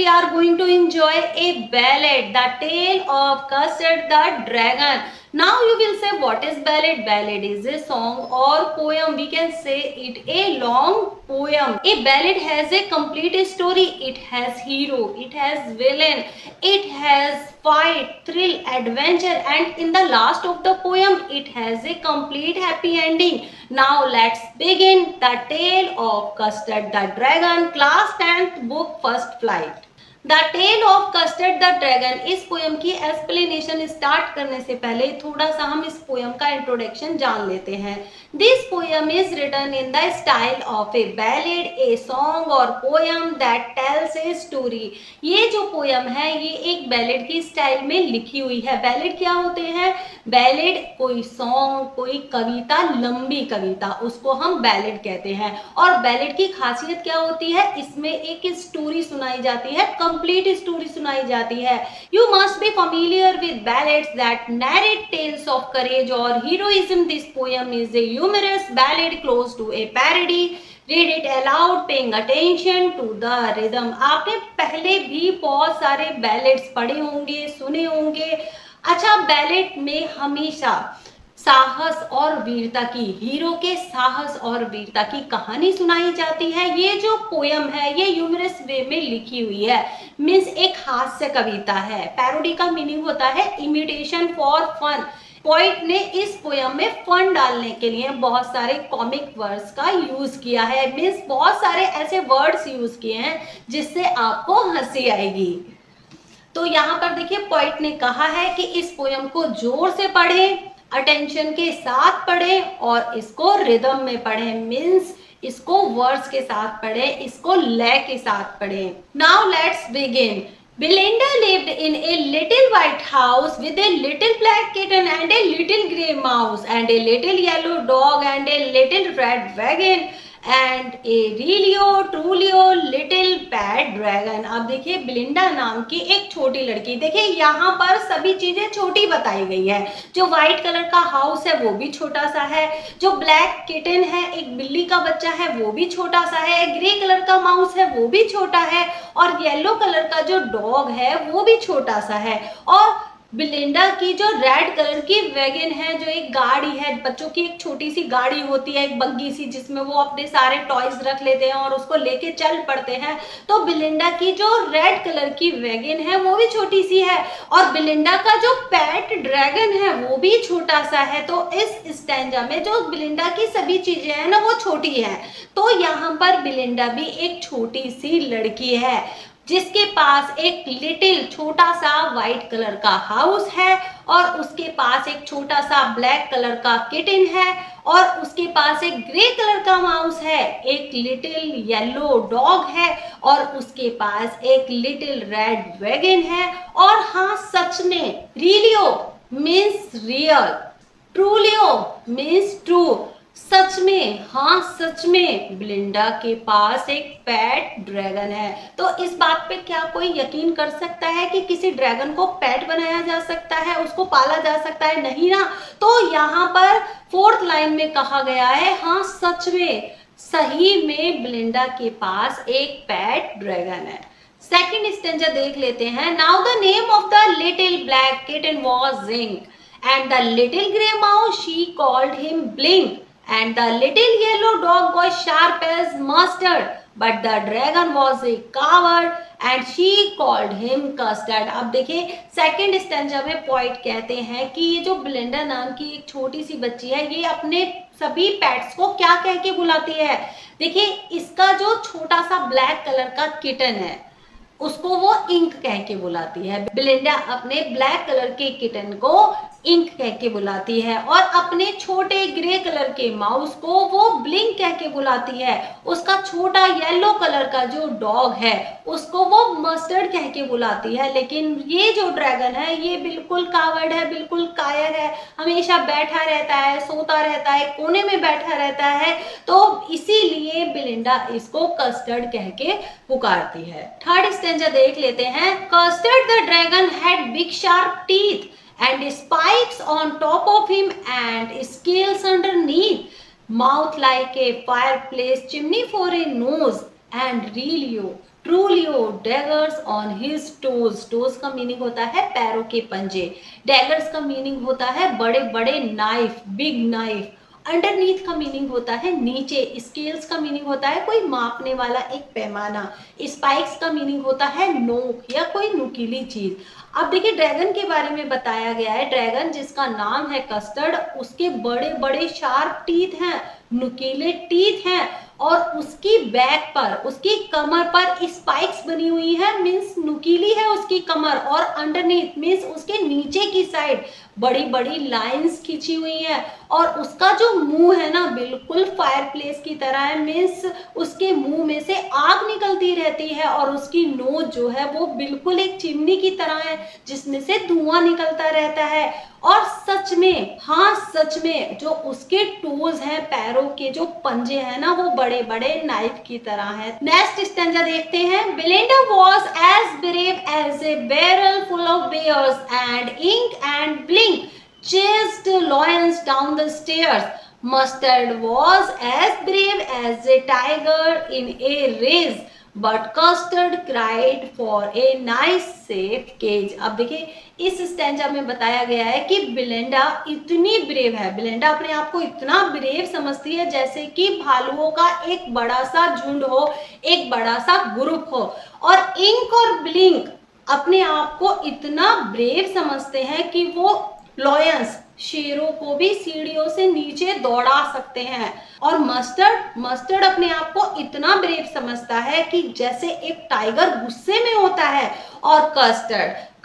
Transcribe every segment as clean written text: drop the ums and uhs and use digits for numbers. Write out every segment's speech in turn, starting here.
are going to enjoy a ballad, The Tale of Custard the Dragon. Now you will say what is ballad? Ballad is a song or poem. We can say it a long poem. A ballad has a complete story. It has hero, it has villain, it has fight, thrill, adventure, and in the last of the poem it has a complete happy ending. Now let's begin the tale of Custard the Dragon, class 10th book, first flight. The tale of Custard the dragon. इस poem की explanation start करने से पहले थोड़ा सा हम इस poem का इंट्रोडक्शन जान लेते हैं। This poem is written in the style of a ballad, a song or poem that tells a story. ये जो पोयम है ये एक बैलेड की स्टाइल में लिखी हुई है। बैलेड क्या होते हैं? बैलेड कोई सॉन्ग, कोई कविता, लंबी कविता, उसको हम बैलेड कहते हैं। और बैलेड की खासियत क्या होती है? इसमें एक स्टोरी सुनाई जाती है, कंप्लीट स्टोरी सुनाई जाती है। You must be familiar with ballads that narrate tales of courage or heroism. This poem is a humorous ballad close to a parody. Read it aloud, paying attention to the rhythm. आपने पहले भी बहुत सारे ballads पढ़े होंगे, सुने होंगे। अच्छा, बैलेड में हमेशा साहस और वीरता की, हीरो के साहस और वीरता की कहानी सुनाई जाती है। ये जो पोयम है ये ह्यूमरस वे में लिखी हुई है, मीन्स एक हास्य कविता है। पैरोडी का मीनिंग होता है इमिटेशन फॉर फन। पोइट ने इस पोयम में फन डालने के लिए बहुत सारे कॉमिक वर्ड्स का यूज किया है, मीन्स बहुत सारे ऐसे वर्ड्स यूज किए हैं जिससे आपको हंसी आएगी। तो यहाँ पर देखिए पोइट ने कहा है कि इस पोयम को जोर से पढ़ें, अटेंशन के साथ पढ़ें और इसको रिदम में पढ़ें, मीन्स इसको वर्ड्स के साथ पढ़ें, इसको लय के साथ पढ़ें। Now let's begin. Belinda lived in a little white house with a little black kitten and a little grey mouse and a little yellow dog and a little red wagon and a really truly little pet dragon। अब देखिए बिलिंडा नाम की एक छोटी लड़की, देखिए यहाँ पर सभी चीजें छोटी बताई गई है। जो व्हाइट कलर का हाउस है वो भी छोटा सा है, जो ब्लैक किटन है एक बिल्ली का बच्चा है वो भी छोटा सा है, ग्रे कलर का माउस है वो भी छोटा है और येलो कलर का जो डॉग है वो भी छोटा सा है। और बिलिंडा की जो रेड कलर की वैगन है, जो एक गाड़ी है, बच्चों की एक छोटी सी गाड़ी होती है, एक बग्गी सी, जिसमें वो अपने सारे टॉयज रख लेते हैं और उसको लेके चल पड़ते हैं। तो बिलिंडा की जो रेड कलर की वैगन है वो भी छोटी सी है और बिलिंडा का जो पेट ड्रैगन है वो भी छोटा सा है। तो इस स्टैंजा में जो बिलिंडा की सभी चीजें हैं ना वो छोटी है। तो यहाँ पर बिलिंडा भी एक छोटी सी लड़की है जिसके पास एक लिटिल छोटा सा व्हाइट कलर का हाउस है और उसके पास एक छोटा सा ब्लैक कलर का किटन है और उसके पास एक ग्रे कलर का माउस है, एक लिटिल येलो डॉग है और उसके पास एक लिटिल रेड वैगन है। और हाँ, सच में, realio means real, trulio means true, सच में, हाँ सच में बिलिंडा के पास एक पेट ड्रैगन है। तो इस बात पे क्या कोई यकीन कर सकता है कि किसी ड्रैगन को पेट बनाया जा सकता है, उसको पाला जा सकता है? नहीं ना। तो यहाँ पर फोर्थ लाइन में कहा गया है हाँ सच में, सही में बिलिंडा के पास एक पेट ड्रैगन है। सेकंड स्टेंजा देख लेते हैं। Now the name of the little black kitten was zinc and the little grey mouse she called him blink and the little yellow dog was sharp as mustard, but the dragon was a coward and she called him custard। अब देखिए second stanza में poet कहते हैं कि ये जो बिलिंडा नाम की एक छोटी सी बच्ची है ये अपने सभी पेट्स को क्या कह के बुलाती है? देखिए इसका जो छोटा सा ब्लैक कलर का किटन है उसको वो इंक कह के बुलाती है। बिलिंडा अपने ब्लैक कलर के किटन को इंक कह के बुलाती है और अपने छोटे ग्रे कलर के माउस को वो ब्लिंक कह के बुलाती है। उसका छोटा येलो कलर का जो डॉग है उसको वो मस्टर्ड कह के बुलाती है। लेकिन ये जो ड्रैगन है ये बिल्कुल कावर्ड है, बिल्कुल कायर है, हमेशा बैठा रहता है, सोता रहता है, कोने में बैठा रहता है। तो इसीलिए बिलिंडा इसको कस्टर्ड कह के पुकारती है। थर्ड स्टेंजा देख लेते हैं। Custard the dragon had big sharp teeth and spikes on top of him and scales underneath, mouth like a fireplace chimney for a nose and Relio ट्रूलियो daggers on his toes. Toes का meaning होता है पैरों के पंजे। Daggers का meaning होता है बड़े बड़े नाइफ, बिग नाइफ। अंडरनीथ का मीनिंग होता है नीचे। स्केल्स का मीनिंग होता है कोई मापने वाला एक पैमाना। स्पाइक्स का मीनिंग होता है नोक या कोई नुकीली चीज। अब देखिए ड्रैगन के बारे में बताया गया है। ड्रैगन जिसका नाम है कस्टर्ड, उसके बड़े बड़े शार्प टीथ हैं, नुकीले टीथ हैं, और उसकी बैक पर, उसकी कमर पर स्पाइक्स बनी हुई है, मीन्स नुकीली है उसकी कमर। और अंडरनीथ मीन्स उसके नीचे की साइड बड़ी बड़ी लाइंस खींची हुई है। और उसका जो मुंह है ना बिल्कुल फायरप्लेस की तरह है, मीन्स उसके मुंह में से आग निकलती रहती है। और उसकी नोज जो है वो बिल्कुल एक चिमनी की तरह है जिसमें से धुआं निकलता रहता है। और सच में, हाँ सच में, जो उसके टोज हैं, पैरों के जो पंजे हैं ना, वो बड़े बड़े नाइफ की तरह हैं। नेक्स्ट स्टैंजा देखते हैं। Belinda was as brave as a barrel full of bears and Ink and Blink chased lions down the stairs. Mustard was as brave as a tiger in a race, but Custard cried for a nice safe cage. अब देखिए इस stanza में बताया गया है कि Belinda इतनी brave है। बेलिंडा अपने आप को इतना ब्रेव समझती है जैसे कि भालुओं का एक बड़ा सा झुंड हो, एक बड़ा सा ग्रुप हो। और इंक और ब्लिंक अपने आप को इतना ब्रेव समझते हैं कि वो लॉयंस, शेरों को भी सीढ़ियों से नीचे दौड़ा सकते हैं। और मस्टर्ड अपने आप को इतना ब्रेव समझता है कि जैसे एक टाइगर गुस्से में होता है। और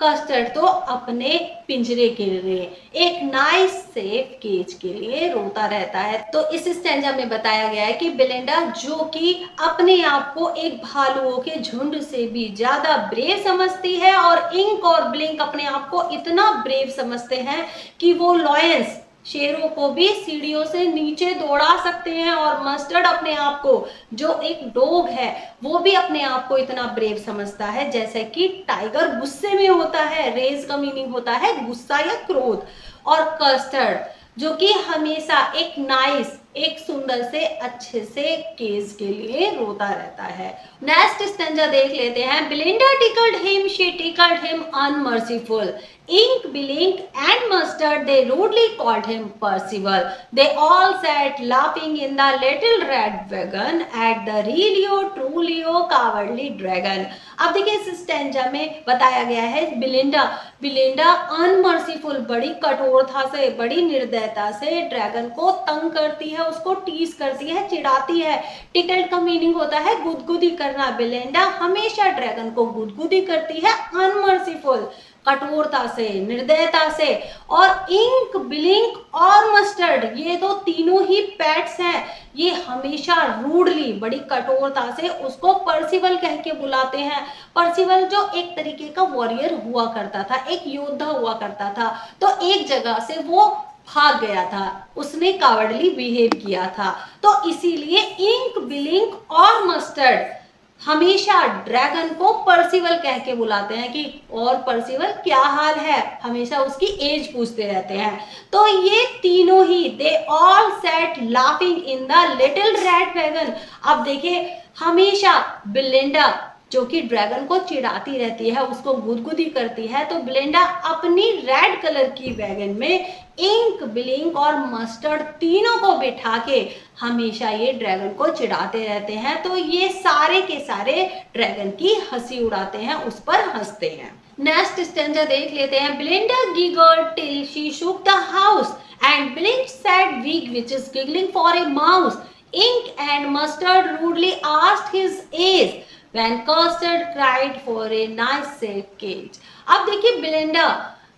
कस्टर्ड तो अपने पिंजरे के लिए, एक नाइस सेफ केज के लिए रोता रहता है। तो इस स्टैंजा में बताया गया है कि बेलिंडा जो कि अपने आप को एक भालुओं के झुंड से भी ज्यादा ब्रेव समझती है, और इंक और ब्लिंक अपने आप को इतना ब्रेव समझते हैं कि वो लॉयंस, शेरों को भी सीढ़ियों से नीचे दौड़ा सकते हैं। और मस्टर्ड अपने आप को, जो एक डॉग है, वो भी अपने आप को इतना ब्रेव समझता है जैसे कि टाइगर गुस्से में होता है। रेज का मीनिंग होता है गुस्सा या क्रोध। और कस्टर्ड जो कि हमेशा एक नाइस, एक सुंदर से अच्छे से केस के लिए रोता रहता है। नेक्स्ट स्टैंजा देख लेते हैं। Belinda tickled him, she tickled him unmerciful. Ink, Blink and Mustard, they rudely called him Percival. They all sat laughing in the little red wagon at the Relio Trulio cowardly dragon. अब देखिए इस stanza में बताया गया है Belinda अनमर्सीफुल, बड़ी कठोरता से, बड़ी निर्दयता से ड्रैगन को तंग करती है, उसको टीज करती है, चिढ़ाती है। टिकल्ड का मीनिंग होता है गुदगुदी करना। बेलिंडा हमेशा ड्रैगन को गुदगुदी करती है अनमर्सीफुल, कठोरता से, निर्दयता से। और इंक, ब्लिंक और मस्टर्ड, ये तो तीनों ही पेट्स हैं, ये हमेशा रूडली, बड़ी कठोरता से उसको पर्सिवल कह के बुलाते हैं। पर्सिवल जो एक तरीके का वॉरियर हुआ करता था, एक योद्धा हुआ करता था। तो एक जगह से वो भाग गया था, उसने कावर्डली बिहेव किया था। तो इसीलिए इंक, ब्लिंक और मस्टर्ड हमेशा ड्रैगन को पर्सिवल कह के बुलाते हैं कि और पर्सिवल क्या हाल है, हमेशा उसकी एज पूछते रहते हैं। तो ये तीनों ही, they all sat laughing in the little red wagon. अब देखिए हमेशा बेलिंडा जो कि ड्रैगन को चिढ़ाती रहती है, उसको गुदगुदी करती है, तो बेलिंडा अपनी रेड कलर की वैगन में इंक, ब्लिंक और मस्टर्ड तीनों को बिठा के हमेशा ये ड्रैगन को चिढ़ाते रहते हैं। तो ये सारे के सारे ड्रैगन की हंसी उड़ाते हैं, उस पर हंसते हैं। नेक्स्ट स्टैंजा देख लेते हैं। Belinda giggled till she shook the house and Blink sat weak which is giggling for a mouse. Ink and Mustard rudely asked his age when Custard cried for a nice safe cage. अब देखिए Belinda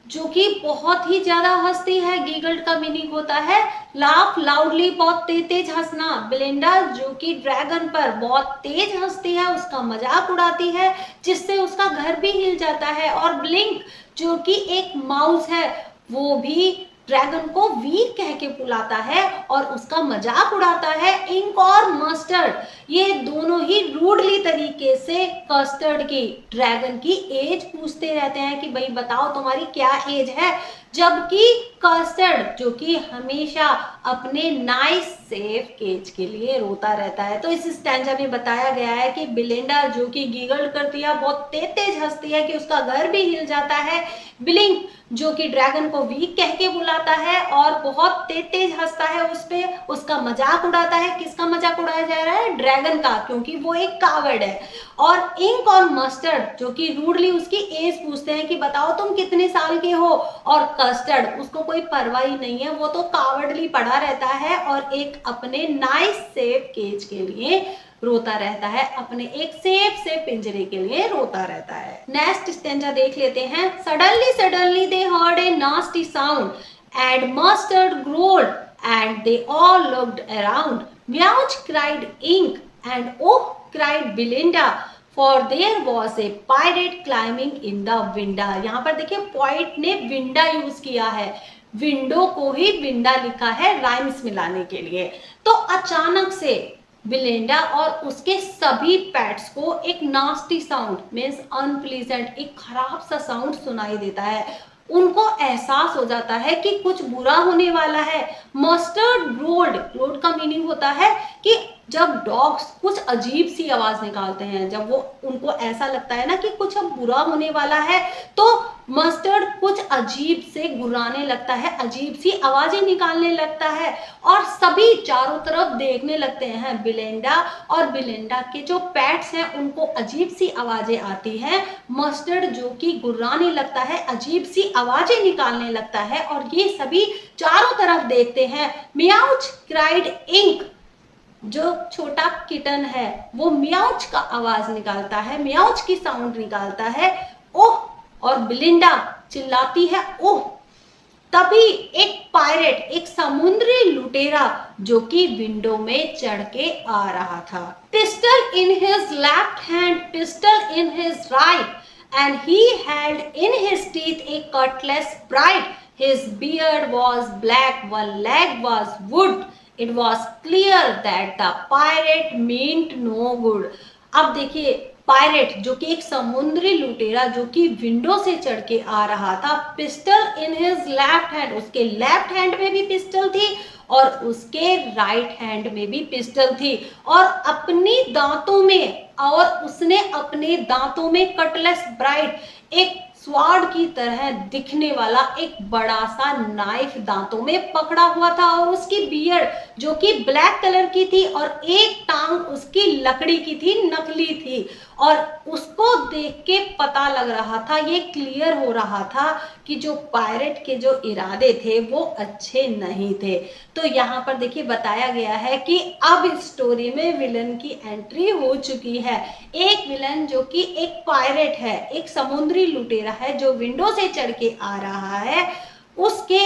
जो कि बहुत ही ज्यादा हंसती है। गीगल्ड का meaning होता है लाफ लाउडली, बहुत तेज हंसना। बेलिंडा जो कि ड्रैगन पर बहुत तेज हंसती है, उसका मजाक उड़ाती है, जिससे उसका घर भी हिल जाता है। और ब्लिंक जो कि एक माउस है, वो भी ड्रैगन को वीक कह के बुलाता है और उसका मजाक उड़ाता है। इंक और मस्टर्ड ये दोनों ही रूडली तरीके से कस्टर्ड की, ड्रैगन की एज पूछते रहते हैं कि भाई बताओ तुम्हारी क्या एज है, जबकि कस्टर्ड जो कि हमेशा अपने नाइस सेफ केज के लिए रोता रहता है। तो इस स्टैंजा में बताया गया है कि बिलिंडा जो कि गिगल करती है, बहुत तेज तेज हंसती है कि उसका घर भी हिल जाता है। ब्लिंक जो कि ड्रैगन को वीक कह के बुलाता है और बहुत तेज तेज हंसता है उस पे, उसका मजाक उड़ाता है। किसका मजाक उड़ाया जा रहा है? ड्रैगन का, क्योंकि वो एक कावर्ड है। और इंक और मस्टर्ड जो कि रूडली उसकी एज पूछते हैं कि बताओ तुम कितने साल के हो, और कस्टर्ड उसको कोई परवाह ही नहीं है, वो तो कावर्डली पड़ा रहता है और एक अपने नाइस सेफ केज के लिए रोता रहता है, अपने एक सेफ से पिंजरे के लिए रोता रहता है। नेक्स्ट स्टेंजा देख लेते हैं। Suddenly they heard a nasty sound and Mustard growled and they all looked around. Meowch cried Ink and ooh cried Belinda for there was a pirate climbing in the winda. यहाँ पर देखिए poet ने विंडा use किया है, window को ही विंडा लिखा है rhymes मिलाने के लिए। तो अचानक से बिलिंडा और उसके सभी पेट्स को एक नास्टी साउंड मीन्स अनप्लीजेंट, एक खराब सा साउंड सुनाई देता है। उनको एहसास हो जाता है कि कुछ बुरा होने वाला है। मस्टर्ड ग्रोल्ड, ग्रोल्ड का मीनिंग होता है कि जब डॉग्स कुछ अजीब सी आवाज निकालते हैं, जब वो उनको ऐसा लगता है ना कि कुछ अब बुरा होने वाला है, तो मस्टर्ड कुछ अजीब से गुर्राने लगता है, अजीब सी आवाजें निकालने लगता है और सभी चारों तरफ देखने लगते हैं। बिलिंडा और बिलिंडा के जो पेट्स हैं उनको अजीब सी आवाजें आती हैं। मस्टर्ड जो कि गुर्राने लगता है, अजीब सी आवाजें निकालने लगता है और ये सभी चारों तरफ देखते हैं। मियाउच क्राइड इंक, जो छोटा किटन है वो म्याउच का आवाज निकालता है, म्याउच की साउंड निकालता है, ओह, और बिलिंडा चिल्लाती है ओह। तभी एक पायरेट, एक समुद्री लुटेरा जो कि विंडो में चढ़ के आ रहा था। Pistol in his left hand, pistol in his right, and he held in his teeth A Cutlass bright. His beard was black, one leg was wood. It was clear that the pirate meant no good. अब देखिए pirate जो कि एक समुद्री लुटेरा जो कि window से चढ़ के आ रहा था, pistol in his left hand, उसके लेफ्ट हैंड में भी पिस्टल थी और उसके राइट हैंड में भी पिस्टल थी, और अपनी दांतों में, और उसने अपने दांतों में कटलेस ब्राइट, एक स्वाड की तरह दिखने वाला एक बड़ा सा नाइफ दांतों में पकड़ा हुआ था, और उसकी बियर्ड जो कि ब्लैक कलर की थी और एक टांग उसकी लकड़ी की थी, नकली थी, और उसको देख के पता लग रहा था, ये क्लियर हो रहा था कि जो पायरेट के जो इरादे थे वो अच्छे नहीं थे। तो यहाँ पर देखिए बताया गया है कि अब इस स्टोरी में विलन की एंट्री हो चुकी है। एक विलन जो कि एक पायरेट है, एक समुद्री लुटेरा है जो विंडो से चढ़ के आ रहा है, उसके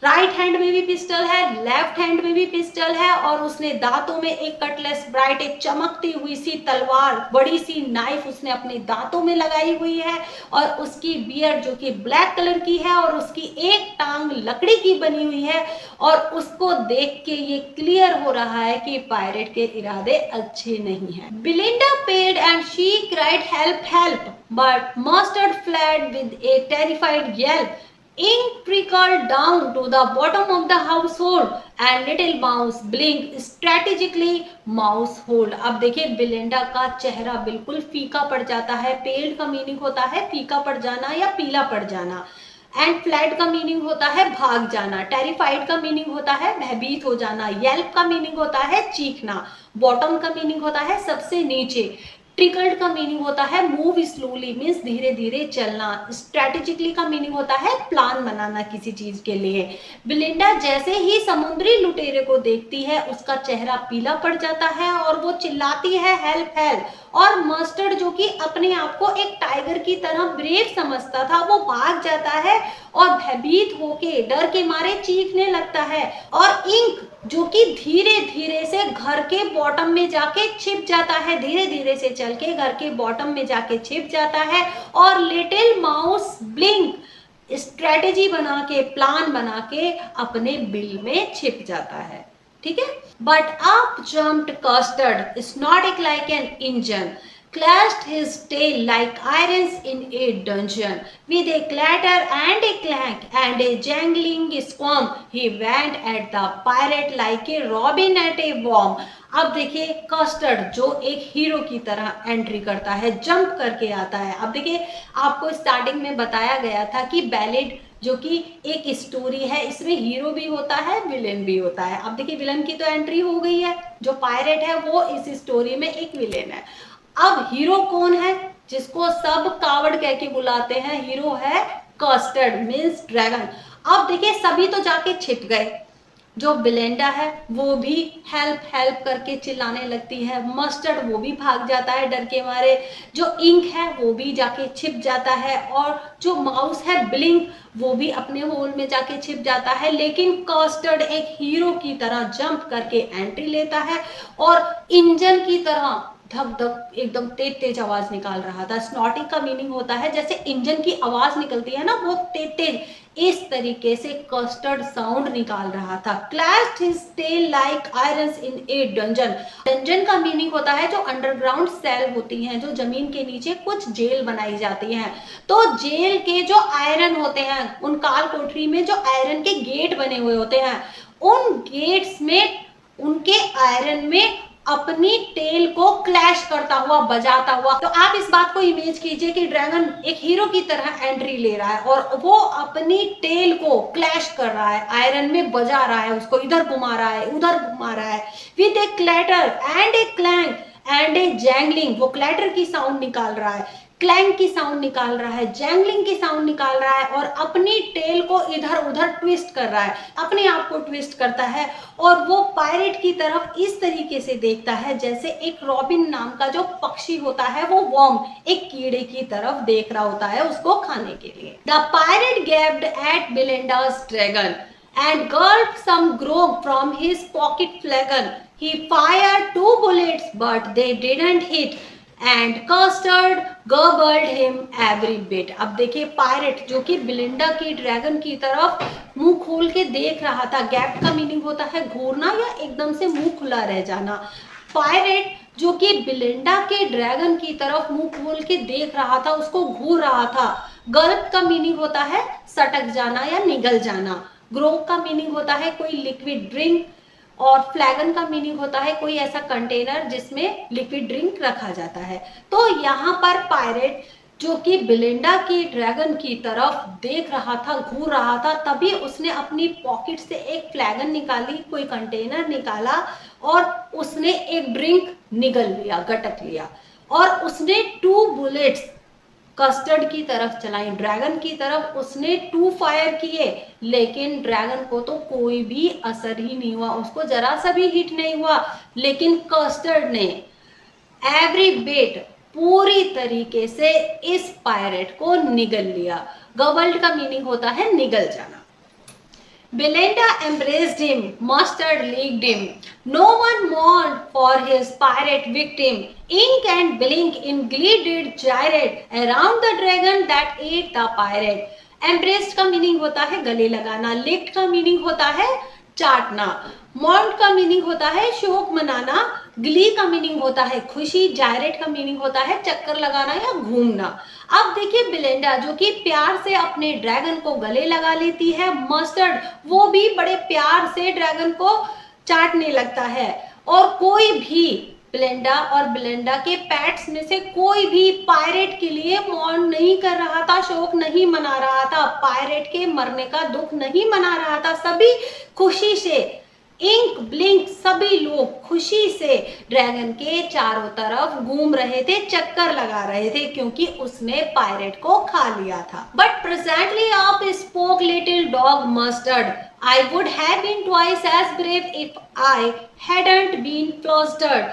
राइट हैंड में भी पिस्टल है, लेफ्ट हैंड में भी पिस्टल है, और उसने दांतों में एक कटलेस ब्राइट, एक चमकती हुई सी तलवार, बड़ी सी नाइफ उसने अपने दांतों में लगाई हुई है, और उसकी बियर्ड जो कि ब्लैक कलर की है और उसकी एक टांग लकड़ी की बनी हुई है, और उसको देख के ये क्लियर हो रहा है कि पायरेट के इरादे अच्छे नहीं हैं। Belinda paled and she cried help help, but Mustard fled with a terrified yell. Ink trickled down to the bottom of the household and little mouse blinked strategically mouse hold. अब देखिए बिलिंडा का चेहरा बिल्कुल फीका पड़ जाता है। पेल्ड का मीनिंग होता है फीका पड़ जाना या पीला पड़ जाना, एंड फ्लैट का मीनिंग होता है भाग जाना, टेरिफाइड का मीनिंग होता है भयभीत हो जाना, येल्प का मीनिंग होता है चीखना, बॉटम का मीनिंग होता है सबसे नीचे, ट्रिकल्ड का मीनिंग होता है मूव स्लोली मीन्स धीरे धीरे चलना, स्ट्रेटेजिकली का मीनिंग होता है प्लान बनाना किसी चीज के लिए। बिलिंडा जैसे ही समुद्री लुटेरे को देखती है उसका चेहरा पीला पड़ जाता है और वो चिल्लाती है हेल्प हेल्प, और मस्टर्ड जो कि अपने आप को एक टाइगर की तरह ब्रेव समझता था वो भाग जाता है और भयभीत होके डर के मारे चीखने लगता है, और इंक जो कि धीरे धीरे से घर के बॉटम में जाके छिप जाता है, धीरे धीरे से चल के घर के बॉटम में जाके छिप जाता है, और लिटिल माउस ब्लिंक स्ट्रेटेजी बना के प्लान बना के अपने बिल में छिप जाता है। ठीक है, but up jumped custard snorting like an engine. clashed his tail like irons in a dungeon. With a clatter and a clank and a jangling squirm, he went at the pirate like a robin at a worm. अब देखिए custard जो एक hero की तरह entry करता है, jump करके आता है। अब देखिए आपको स्टार्टिंग में बताया गया था कि बैलेड जो कि एक स्टोरी है, इसमें हीरो भी होता है, विलेन भी होता है। अब देखिए विलन की तो एंट्री हो गई है, जो पायरेट है वो इस स्टोरी में एक विलेन है। अब हीरो कौन है, जिसको सब कावड़ कह के बुलाते हैं, हीरो है कस्टर्ड मीन्स ड्रैगन। अब देखिए सभी तो जाके छिप गए, जो बिलेंडा है वो भी हेल्प हेल्प करके चिल्लाने लगती है, मस्टर्ड वो भी भाग जाता है डर के मारे, जो इंक है वो भी जाके छिप जाता है, और जो माउस है ब्लिंक वो भी अपने होल में जाके छिप जाता है। लेकिन कस्टर्ड एक हीरो की तरह जंप करके एंट्री लेता है और इंजन की तरह धक धक एकदम तेज तेज आवाज निकाल रहा था। स्नॉटिंग का मीनिंग होता है जैसे इंजन की आवाज निकलती है ना, वो तेज तेज, इस तरीके से कस्टर्ड साउंड निकाल रहा था। Clashed his tail like irons in a dungeon. Dungeon का मीनिंग होता है जो अंडरग्राउंड सेल होती हैं, जो जमीन के नीचे कुछ जेल बनाई जाती हैं। तो जेल के जो आयरन होते हैं, उन काल कोठरी में जो आयरन के गेट बने हुए होते हैं, उन गेट्स में उनके आयरन में अपनी टेल को क्लैश करता हुआ, बजाता हुआ। तो आप इस बात को इमेज कीजिए कि ड्रैगन एक हीरो की तरह एंट्री ले रहा है और वो अपनी टेल को क्लैश कर रहा है, आयरन में बजा रहा है, उसको इधर घुमा रहा है, उधर घुमा रहा है, with A clatter and A clang and A jingling. वो क्लैटर की साउंड निकाल रहा है, क्लैंग की साउंड निकाल रहा है, जैंगलिंग की साउंड निकाल रहा है, और अपनी टेल को इधर उधर ट्विस्ट कर रहा है, अपने आप को ट्विस्ट करता है। और वो पायरेट की तरफ इस तरीके से देखता है जैसे एक रॉबिन नाम का जो पक्षी होता है, वो वर्म, एक कीड़े की तरफ देख रहा होता है उसको खाने के लिए। The pirate gaped at Belinda's dragon and gulped some grog from his pocket flagon. He fired 2 bullets, but they didn't hit, and Custard gobbled him every bit. अब देखिए पायरेट जो कि बिलिंडा की ड्रैगन की तरफ मुंह खोल के देख रहा था। गैप का मीनिंग होता है घूरना या एकदम से मुंह खुला रह जाना। पायरेट जो कि बिलिंडा के ड्रैगन की तरफ मुंह खोल के देख रहा था, उसको घूर रहा था। गल्प का मीनिंग होता है सटक जाना या निगल जाना। ग्रोक का मीनिंग होता है कोई लिक्विड ड्रिंक, और फ्लैगन का मीनिंग होता है कोई ऐसा कंटेनर जिसमें लिक्विड ड्रिंक रखा जाता है। तो यहाँ पर पायरेट जो कि बिलिंडा की ड्रैगन की तरफ देख रहा था, घूर रहा था, तभी उसने अपनी पॉकेट से एक फ्लैगन निकाली, कोई कंटेनर निकाला, और उसने एक ड्रिंक निगल लिया, गटक लिया, और उसने 2 बुलेट्स कस्टर्ड की तरफ चलाई, ड्रैगन की तरफ उसने 2 फायर किए, लेकिन ड्रैगन को तो कोई भी असर ही नहीं हुआ, उसको जरा सा भी हिट नहीं हुआ। लेकिन कस्टर्ड ने एवरी बिट पूरी तरीके से इस पायरेट को निगल लिया। गबल्ड का मीनिंग होता है निगल जाना। Belinda embraced him, Mustard licked him. No one mourned for his pirate victim. Ink and Blink in glee did gyrate around the dragon that ate the pirate. Embraced का मीनिंग होता है गले लगाना, licked का मीनिंग होता है चाटना, mourned का meaning होता है शोक मनाना, ग्ली का मीनिंग होता है खुशी, जायरेट का मीनिंग होता है चक्कर लगाना या घूमना। अब देखिए बिलेंडा जो कि प्यार से अपने ड्रैगन को गले लगा लेती है, मस्टर्ड वो भी बड़े प्यार से ड्रैगन को चाटने लगता है, और कोई भी बिलेंडा और बिलेंडा के पैट्स में से कोई भी पायरेट के लिए मौन नहीं कर रहा था, शोक नहीं मना रहा था, पायरेट के मरने का दुख नहीं मना रहा था। सभी खुशी से, इंक ब्लिंक सभी लोग खुशी से ड्रैगन के चारों तरफ घूम रहे थे, चक्कर लगा रहे थे, क्योंकि उसने पायरेट को खा लिया था। But presently up spoke little dog mustard, I would have been twice as brave if I hadn't been flustered.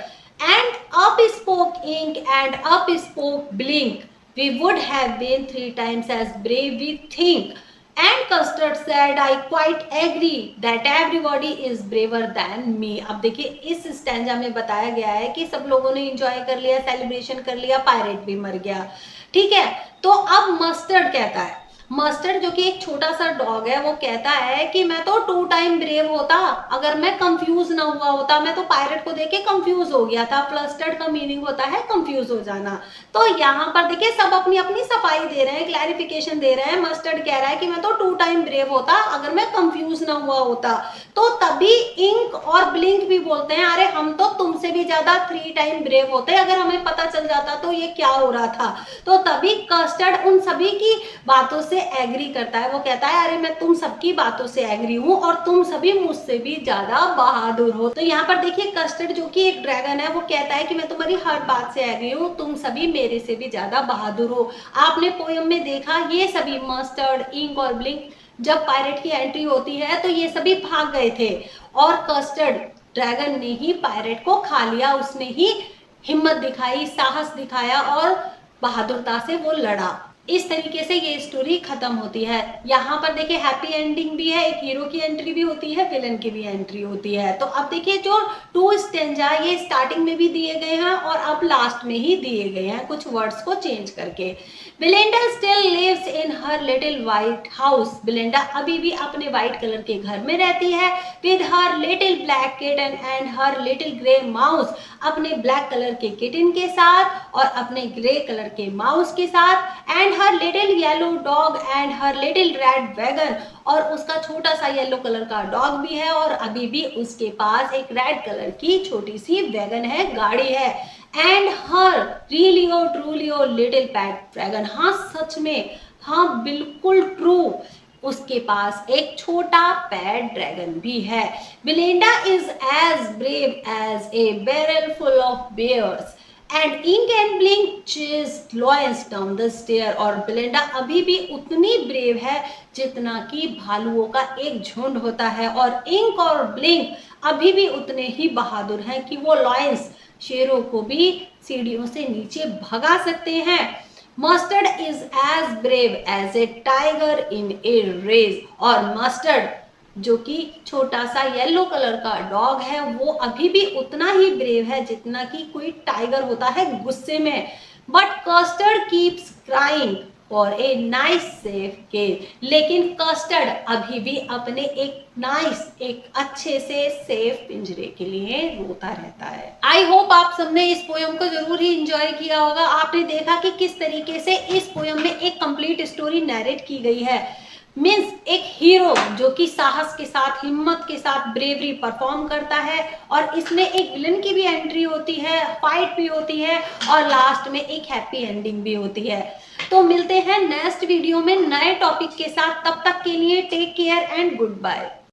And up spoke Ink and up spoke Blink. We would have been 3 times as brave, we think. And Custard said, I quite agree that everybody is braver than me. अब देखिए इस stanza में बताया गया है कि सब लोगों ने एंजॉय कर लिया, सेलिब्रेशन कर लिया, पायरेट भी मर गया, ठीक है। तो अब मस्टर्ड कहता है, मस्टर्ड जो कि एक छोटा सा डॉग है, वो कहता है कि मैं तो 2 टाइम ब्रेव होता अगर मैं कंफ्यूज ना हुआ होता। मैं तो पायरेट को देख के कंफ्यूज हो गया था। फ्लस्टर्ड का मीनिंग होता है कंफ्यूज हो जाना। तो यहाँ पर देखिए सब अपनी अपनी सफाई दे रहे हैं, क्लैरिफिकेशन दे रहे हैं। मस्टर्ड कह रहा है कि मैं तो 2 टाइम ब्रेव होता अगर मैं कंफ्यूज ना हुआ होता। तो तभी इंक और ब्लिंक भी बोलते हैं अरे हम तो तुमसे भी ज्यादा 3 टाइम ब्रेव होते अगर हमें पता चल जाता तो ये क्या हो रहा था। तो तभी कस्टर्ड उन सभी की बातों से एग्री करता है। वो कहता है अरे मैं तुम सबकी बातों से एग्री हूँ और तुम सभी मुझसे भी ज्यादा बहादुर हो। तो यहाँ पर देखिए कस्टर्ड जो कि एक ड्रैगन है, वो कहता है कि मैं तुम्हारी हर बात से एग्री हूँ, तुम सभी मेरे से भी ज्यादा बहादुर हो। आपने पोयम में देखा ये सभी मस्टर्ड, इंक और ब्लिंक जब पायरेट की एंट्री होती है तो ये सभी भाग गए थे और कस्टर्ड ड्रैगन ने ही पायरेट को खा लिया। उसने ही हिम्मत दिखाई, साहस दिखाया और बहादुरता से वो लड़ा। इस तरीके से ये स्टोरी खत्म होती है। यहाँ पर देखिए हैप्पी एंडिंग भी है, एक हीरो की एंट्री भी होती है, विलन की भी एंट्री होती है। तो अब देखिए जो 2 स्टेंजा ये स्टार्टिंग में भी दिए गए हैं और अब लास्ट में ही दिए गए हैं, कुछ वर्ड्स को चेंज करके। Belinda still lives in her little white house. Belinda अभी भी अपने व्हाइट कलर के घर में रहती है with her little black kitten and her little grey mouse. अपने ब्लैक कलर के किटन के साथ और अपने ग्रे कलर के माउस के साथ, and her little yellow dog and her little red wagon. और उसका छोटा सा येलो कलर का डॉग भी है और अभी भी उसके पास एक रेड कलर की छोटी सी वैगन है, गाड़ी है। And her रियलियो ट्रूलियो little pet dragon. हाँ सच में, हाँ बिल्कुल ट्रू, उसके पास एक छोटा पैट ड्रैगन भी है। Belinda is as brave as a barrel full of bears and Ink and Blink chase lions down the stairs. और बिलेंडा अभी भी उतनी ब्रेव है जितना कि भालुओं का एक झुंड होता है और इंक और ब्लिंक अभी भी उतने ही बहादुर हैं कि वो लॉयंस, शेरों को भी सीढ़ियों से नीचे भगा सकते हैं। Mustard is as brave as a tiger in a race. और मस्टर्ड जो कि छोटा सा येलो कलर का डॉग है, वो अभी भी उतना ही ब्रेव है जितना कि कोई टाइगर होता है गुस्से में। But Custard keeps crying for a nice safe cage. लेकिन कस्टर्ड अभी भी अपने एक नाइस, एक अच्छे से सेफ पिंजरे के लिए रोता रहता है। आई होप आप सबने इस पोयम को जरूर ही इंजॉय किया होगा। आपने देखा कि किस तरीके से इस पोयम में एक कंप्लीट स्टोरी नैरेट की गई है। मीन्स एक हीरो जो कि साहस के साथ, हिम्मत के साथ ब्रेवरी परफॉर्म करता है और इसमें एक विलन की भी एंट्री होती है, फाइट भी होती है और लास्ट में एक हैप्पी एंडिंग भी होती है। तो मिलते हैं नेक्स्ट वीडियो में नए टॉपिक के साथ। तब तक के लिए take care and good bye.